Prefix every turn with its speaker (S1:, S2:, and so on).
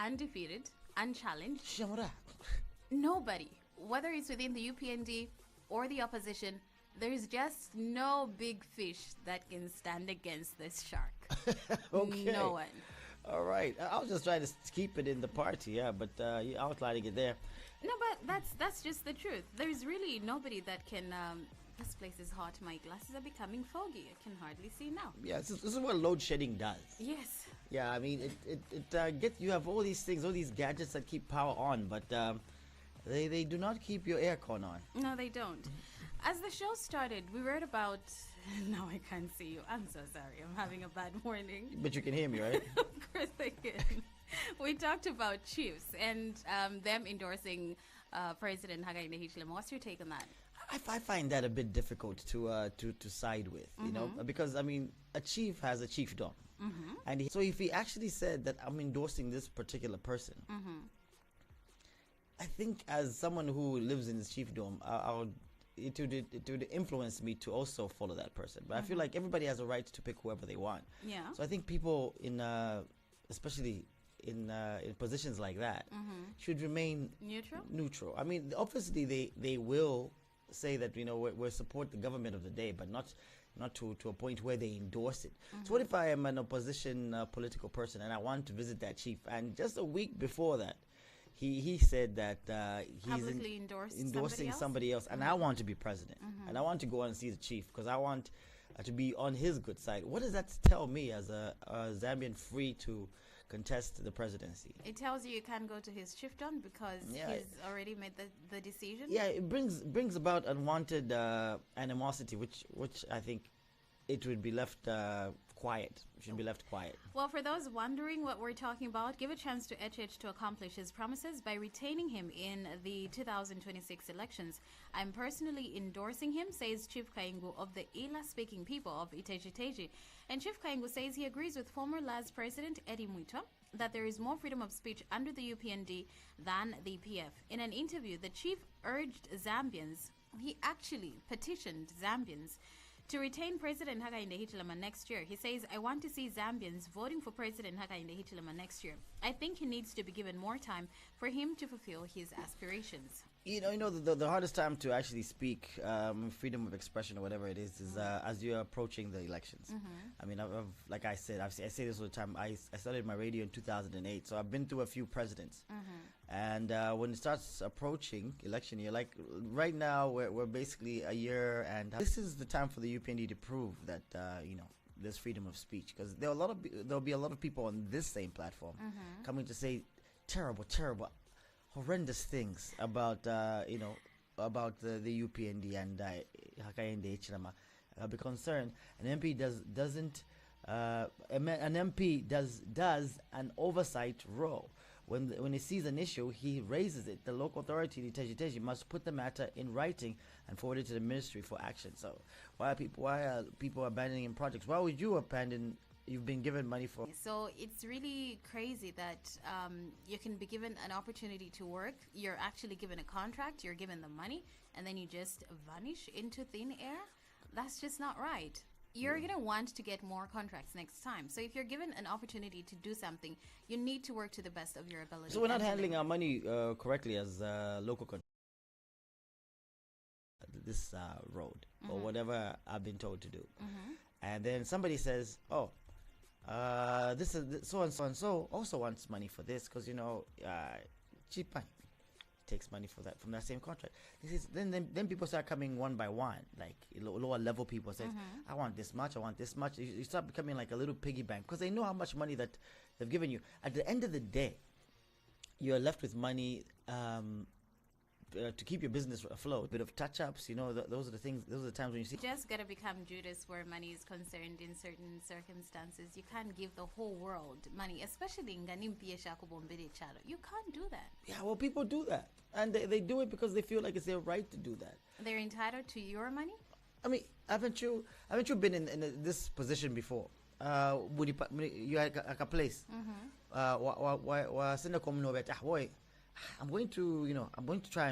S1: undefeated, unchallenged.
S2: Shamura.
S1: Nobody, whether it's within the UPND or the opposition, there's just no big fish that can stand against this shark.
S2: Okay.
S1: No one.
S2: All right. I was just trying to keep it in the party, yeah, but you outlining it there.
S1: No, but that's just the truth. There's really nobody that can. This place is hot. My glasses are becoming foggy. I can hardly see now.
S2: Yeah, this is what load shedding does.
S1: Yes.
S2: Yeah, I mean, it gets, you have all these things, all these gadgets that keep power on, but they do not keep your aircon on.
S1: No, they don't. As the show started, we read about. Now I can't see you. I'm so sorry. I'm having a bad morning.
S2: But you can hear me, right?
S1: Of course I can. We talked about Chiefs and them endorsing President Hakainde Hichilema. What's your take on that?
S2: I find that a bit difficult to side with, you know, because I mean, a chief has a chiefdom, and so if he actually said that I'm endorsing this particular person, I think as someone who lives in this chiefdom, it would influence me to also follow that person. But I feel like everybody has a right to pick whoever they want.
S1: Yeah.
S2: So I think people especially in positions like that, should remain neutral. I mean, obviously they will say that, you know, we support the government of the day, but not to a point where they endorse it. So what if I am an opposition political person and I want to visit that chief, and just a week before that he said that he's endorsing somebody else, and I want to be president, and I want to go and see the chief because I want to be on his good side. What does that tell me as a Zambian free to contest the presidency?
S1: It tells you can't go to his chiefdom because he's already made the decision.
S2: Yeah, it brings about unwanted animosity, which I think it would be left quiet. Should be left quiet.
S1: Well, for those wondering what we're talking about, give a chance to HH to accomplish his promises by retaining him in the 2026 elections. I'm personally endorsing him, says Chief Kaingu of the Ila-speaking people of Iteji-Teji. And Chief Kaingu says he agrees with former LAS President Eddie Mwito that there is more freedom of speech under the UPND than the PF. In an interview, the chief urged Zambians, he actually petitioned Zambians to retain President Hakainde Hichilema next year. He says, I want to see Zambians voting for President Hakainde Hichilema next year. I think he needs to be given more time for him to fulfill his aspirations. You
S2: know, the hardest time to actually speak, freedom of expression or whatever it is as you're approaching the elections. I mean, like I said, I say this all the time. I started my radio in 2008, so I've been through a few presidents. And when it starts approaching election year, like right now, we're basically a year, and this is the time for the UPND to prove that you know, there's freedom of speech, because there'll be a lot of people on this same platform coming to say terrible, horrendous things about you know, about the UPND and Hakainde Hichilema. I'll be concerned. An MP doesn't an MP does an oversight role. When he sees an issue, he raises it. The local authority, the Teji must put the matter in writing and forward it to the ministry for action. So why are people abandoning projects? Why would you abandon? You've been given money for.
S1: So it's really crazy that you can be given an opportunity to work. You're actually given a contract. You're given the money, and then you just vanish into thin air. That's just not right. You're going to want to get more contracts next time. So if you're given an opportunity to do something, you need to work to the best of your ability.
S2: So we're not handling our money correctly as local this road or whatever I've been told to do. And then somebody says, oh, this is so and so also wants money for this because, you know, cheap money. Takes money for that from that same contract. This is then people start coming one by one, like lower level people say, I want this much, I want this much. You start becoming like a little piggy bank because they know how much money that they've given you. At the end of the day, you're left with money to keep your business afloat. A bit of touch-ups, you know, those are the things. Those are the times when you see.
S1: You just gotta become Judas where money is concerned in certain circumstances. You can't give the whole world money, especially in Ganimpi Shakubombede Chalo. You can't do that.
S2: Yeah, well, people do that, and they do it because they feel like it's their right to do that.
S1: They're entitled to your money.
S2: I mean, haven't you been in this position before? You had a place. I'm going to try.